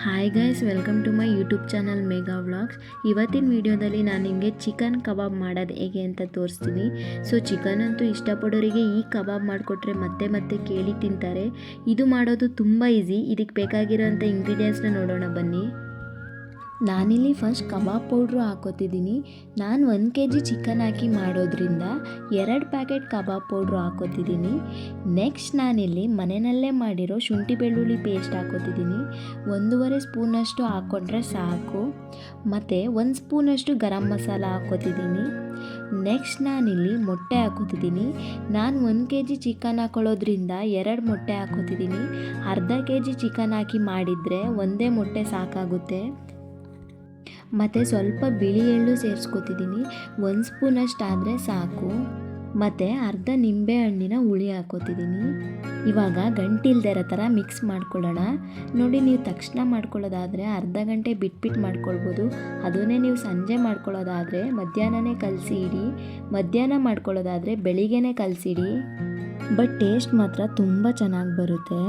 Hi guys, welcome to my YouTube channel Megha vlogs. ಇವತ್ತಿನ ವಿಡಿಯೋದಲ್ಲಿ ನಾನು ನಿಮಗೆ ಚಿಕನ್ ಕಬಾಬ್ ಮಾಡೋದು ಹೇಗೆ ಅಂತ ತೋರಿಸ್ತೀನಿ. ಸೊ ಚಿಕನ್ ಅಂತೂ ಇಷ್ಟಪಡೋರಿಗೆ ಈ ಕಬಾಬ್ ಮಾಡಿಕೊಟ್ರೆ ಮತ್ತೆ ಮತ್ತೆ ಕೇಳಿ ತಿಂತಾರೆ. ಇದು ಮಾಡೋದು ತುಂಬ ಈಸಿ. ಇದಕ್ಕೆ ಬೇಕಾಗಿರೋಂಥ ಇಂಗ್ರೀಡಿಯೆಂಟ್ಸ್ನ ನೋಡೋಣ ಬನ್ನಿ. ನಾನಿಲ್ಲಿ ಫಸ್ಟ್ ಕಬಾಬ್ ಪೌಡ್ರು ಹಾಕೋತಿದ್ದೀನಿ. ನಾನು 1 kg ಚಿಕನ್ ಹಾಕಿ ಮಾಡೋದ್ರಿಂದ 2 ಪ್ಯಾಕೆಟ್ ಕಬಾಬ್ ಪೌಡ್ರು ಹಾಕೋತಿದ್ದೀನಿ. ನೆಕ್ಸ್ಟ್ ನಾನಿಲ್ಲಿ ಮನೆಯಲ್ಲೇ ಮಾಡಿರೋ ಶುಂಠಿ ಬೆಳ್ಳುಳ್ಳಿ ಪೇಸ್ಟ್ ಹಾಕೋತಿದ್ದೀನಿ. 1.5 ಸ್ಪೂನಷ್ಟು ಹಾಕ್ಕೊಂಡ್ರೆ ಸಾಕು. ಮತ್ತು 1 ಸ್ಪೂನಷ್ಟು ಗರಂ ಮಸಾಲ ಹಾಕೋತಿದ್ದೀನಿ. ನೆಕ್ಸ್ಟ್ ನಾನಿಲ್ಲಿ ಮೊಟ್ಟೆ ಹಾಕೋತಿದ್ದೀನಿ. ನಾನು 1 kg ಚಿಕನ್ ಹಾಕೊಳ್ಳೋದ್ರಿಂದ 2 ಮೊಟ್ಟೆ ಹಾಕೋತಿದ್ದೀನಿ. ಅರ್ಧ kg ಚಿಕನ್ ಹಾಕಿ ಮಾಡಿದರೆ ಒಂದೇ ಮೊಟ್ಟೆ ಸಾಕಾಗುತ್ತೆ. ಮತ್ತು ಸ್ವಲ್ಪ ಬಿಳಿ ಎಳ್ಳು ಸೇರಿಸ್ಕೊತಿದ್ದೀನಿ. 1 ಸ್ಪೂನಷ್ಟು ಆದರೆ ಸಾಕು. ಮತ್ತು ಅರ್ಧ ನಿಂಬೆ ಹಣ್ಣಿನ ಹುಳಿ ಹಾಕೋತಿದ್ದೀನಿ. ಇವಾಗ ಗಂಟಿಲ್ದೇ ಇರೋ ಥರ ಮಿಕ್ಸ್ ಮಾಡ್ಕೊಳ್ಳೋಣ. ನೋಡಿ, ನೀವು ತಕ್ಷಣ ಮಾಡ್ಕೊಳ್ಳೋದಾದರೆ ಅರ್ಧ ಗಂಟೆ ಬಿಟ್ಬಿಟ್ಟು ಮಾಡ್ಕೊಳ್ಬೋದು. ಅದನ್ನೇ ನೀವು ಸಂಜೆ ಮಾಡ್ಕೊಳ್ಳೋದಾದರೆ ಮಧ್ಯಾಹ್ನನೇ ಕಲಸಿ ಇಡಿ. ಮಧ್ಯಾಹ್ನ ಮಾಡ್ಕೊಳ್ಳೋದಾದರೆ ಬೆಳಿಗ್ಗೆನೇ ಕಲಸಿಡಿ. ಬಟ್ ಟೇಸ್ಟ್ ಮಾತ್ರ ತುಂಬ ಚೆನ್ನಾಗಿ ಬರುತ್ತೆ.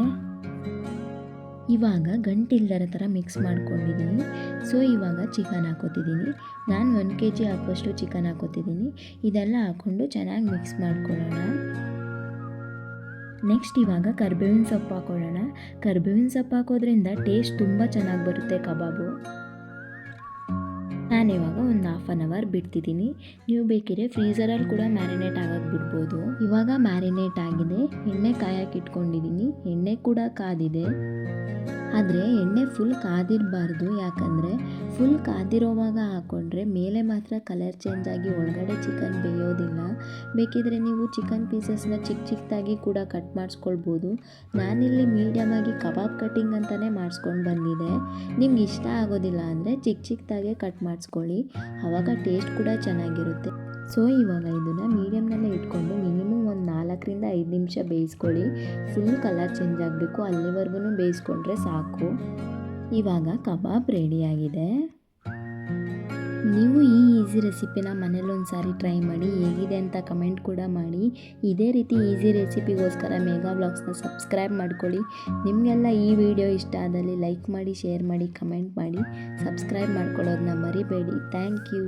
ಇವಾಗ ಗಂಟಿಲ್ದರ ಥರ ಮಿಕ್ಸ್ ಮಾಡ್ಕೊಂಡಿದ್ದೀನಿ. ಸೊ ಇವಾಗ ಚಿಕನ್ ಹಾಕೋತಿದ್ದೀನಿ. ನಾನು 1 kg ಹಾಕುವಷ್ಟು ಚಿಕನ್ ಹಾಕೋತಿದ್ದೀನಿ. ಇದೆಲ್ಲ ಹಾಕ್ಕೊಂಡು ಚೆನ್ನಾಗಿ ಮಿಕ್ಸ್ ಮಾಡ್ಕೊಳ್ಳೋಣ. ನೆಕ್ಸ್ಟ್ ಇವಾಗ ಕರಿಬೇವಿನ ಸೊಪ್ಪು ಹಾಕೊಳ್ಳೋಣ. ಕರಿಬೇವಿನ ಸೊಪ್ಪು ಹಾಕೋದ್ರಿಂದ ಟೇಸ್ಟ್ ತುಂಬ ಚೆನ್ನಾಗಿ ಬರುತ್ತೆ ಕಬಾಬು. ನಾನಿವಾಗ ಒಂದು 1/2 hour ಬಿಡ್ತಿದ್ದೀನಿ. ನೀವು ಬೇಕಿದ್ರೆ ಫ್ರೀಝರಲ್ಲಿ ಕೂಡ ಮ್ಯಾರಿನೇಟ್ ಆಗೋಕ್ಕೆ ಬಿಡ್ಬೋದು. ಇವಾಗ ಮ್ಯಾರಿನೇಟ್ ಆಗಿದೆ. ಎಣ್ಣೆ ಕಾಯಕ್ಕೆ ಇಟ್ಕೊಂಡಿದ್ದೀನಿ. ಎಣ್ಣೆ ಕೂಡ ಕಾದಿದೆ. ಆದರೆ ಎಣ್ಣೆ ಫುಲ್ ಕಾದಿರಬಾರ್ದು. ಯಾಕಂದರೆ ಫುಲ್ ಕಾದಿರೋವಾಗ ಹಾಕ್ಕೊಂಡ್ರೆ ಮೇಲೆ ಮಾತ್ರ ಕಲರ್ ಚೇಂಜ್ ಆಗಿ ಒಳಗಡೆ ಚಿಕನ್ ಬೇಯೋದಿಲ್ಲ. ಬೇಕಿದ್ರೆ ನೀವು ಚಿಕನ್ ಪೀಸಸ್ನ ಚಿಕ್ಕದಾಗಿ ಕೂಡ ಕಟ್ ಮಾಡಿಸ್ಕೊಳ್ಬೋದು. ನಾನಿಲ್ಲಿ ಮೀಡಿಯಮಾಗಿ ಕಬಾಬ್ ಕಟ್ಟಿಂಗ್ ಅಂತಲೇ ಮಾಡಿಸ್ಕೊಂಡು ಬಂದಿದೆ. ನಿಮ್ಗೆ ಇಷ್ಟ ಆಗೋದಿಲ್ಲ ಅಂದರೆ ಚಿಕ್ಕದಾಗೆ ಕಟ್ ಮಾಡಿಸ್ಕೊಳ್ಳಿ. ಆವಾಗ ಟೇಸ್ಟ್ ಕೂಡ ಚೆನ್ನಾಗಿರುತ್ತೆ. ಸೊ ಇವಾಗ ಇದನ್ನು ಮೀಡಿಯಮ್ನಲ್ಲೇ ಇಟ್ಕೊಂಡು ಮಿನಿಮಮ್ ಒಂದು 4 5 ನಿಮಿಷ ಬೇಯಿಸ್ಕೊಳ್ಳಿ. ಫುಲ್ ಕಲರ್ ಚೇಂಜ್ ಆಗಬೇಕು, ಅಲ್ಲಿವರೆಗೂ ಬೇಯಿಸ್ಕೊಂಡ್ರೆ ಸಾಕು. ಇವಾಗ ಕಬಾಬ್ ರೆಡಿಯಾಗಿದೆ. ನೀವು ಈ ಈಸಿ ರೆಸಿಪಿನ ಮನೇಲಿ ಒಂದು ಸಾರಿ ಟ್ರೈ ಮಾಡಿ. ಹೇಗಿದೆ ಅಂತ ಕಮೆಂಟ್ ಕೂಡ ಮಾಡಿ. ಇದೇ ರೀತಿ ಈಸಿ ರೆಸಿಪಿಗೋಸ್ಕರ ಮೇಘಾ ವ್ಲಾಗ್ಸ್ನ ಸಬ್ಸ್ಕ್ರೈಬ್ ಮಾಡ್ಕೊಳ್ಳಿ. ನಿಮಗೆಲ್ಲ ಈ ವಿಡಿಯೋ ಇಷ್ಟ ಆದಲ್ಲಿ ಲೈಕ್ ಮಾಡಿ, ಶೇರ್ ಮಾಡಿ, ಕಮೆಂಟ್ ಮಾಡಿ. ಸಬ್ಸ್ಕ್ರೈಬ್ ಮಾಡ್ಕೊಳ್ಳೋದನ್ನ ಮರಿಬೇಡಿ. Thank you.